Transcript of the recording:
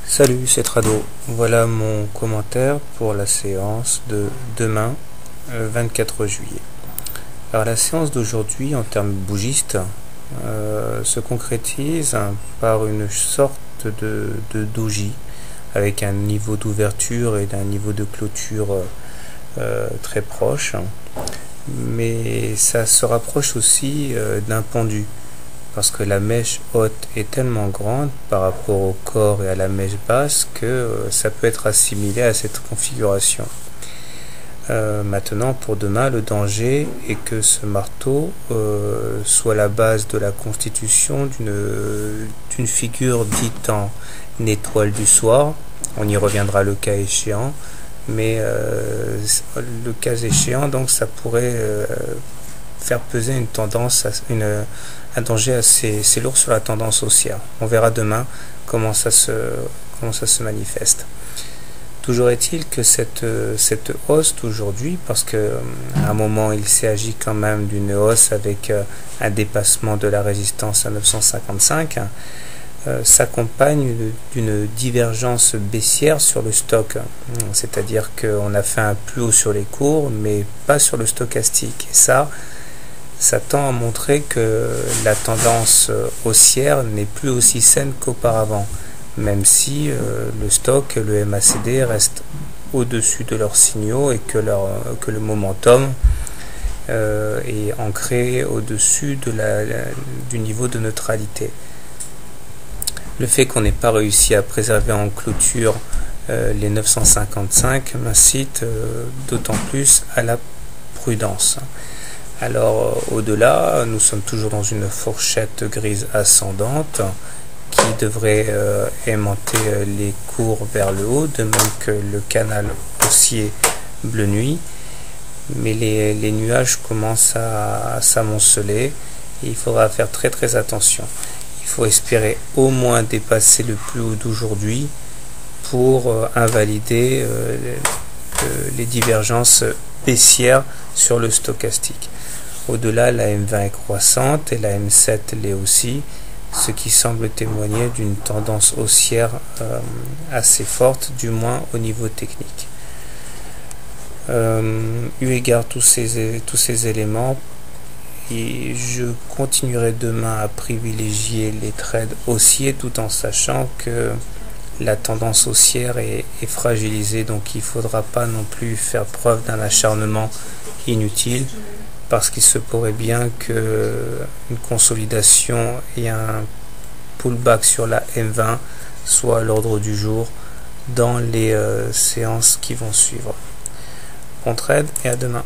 Salut, c'est Trado. Voilà mon commentaire pour la séance de demain, 24 juillet. Alors la séance d'aujourd'hui en termes bougistes se concrétise par une sorte de doji avec un niveau d'ouverture et d'un niveau de clôture très proche, mais ça se rapproche aussi d'un pendu, parce que la mèche haute est tellement grande par rapport au corps et à la mèche basse que ça peut être assimilé à cette configuration. Maintenant, pour demain, le danger est que ce marteau soit la base de la constitution d'une figure dite en étoile du soir. On y reviendra le cas échéant, mais le cas échéant, donc ça pourrait faire peser une tendance, un danger assez lourd sur la tendance haussière. On verra demain comment ça se manifeste. Toujours est-il que cette hausse d'aujourd'hui, parce que à un moment il s'agit quand même d'une hausse avec un dépassement de la résistance à 955, s'accompagne d'une divergence baissière sur le stock. C'est-à-dire qu'on a fait un plus haut sur les cours, mais pas sur le stochastique. Et ça tend à montrer que la tendance haussière n'est plus aussi saine qu'auparavant, même si le stock, le MACD reste au-dessus de leurs signaux et que le momentum est ancré au-dessus du niveau de neutralité. Le fait qu'on n'ait pas réussi à préserver en clôture les 955 m'incite d'autant plus à la prudence. Alors au-delà, nous sommes toujours dans une fourchette grise ascendante qui devrait aimanter les cours vers le haut, de même que le canal haussier bleu nuit. Mais les nuages commencent à s'amonceler et il faudra faire très attention. Il faut espérer au moins dépasser le plus haut d'aujourd'hui pour invalider les divergences baissières sur le stochastique. Au-delà, la M20 est croissante et la M7 l'est aussi, ce qui semble témoigner d'une tendance haussière assez forte, du moins au niveau technique. Eu égard tous ces éléments, et je continuerai demain à privilégier les trades haussiers tout en sachant que la tendance haussière est fragilisée, donc il ne faudra pas non plus faire preuve d'un acharnement inutile, parce qu'il se pourrait bien qu'une consolidation et un pullback sur la M20 soit à l'ordre du jour dans les séances qui vont suivre. Bon trade et à demain.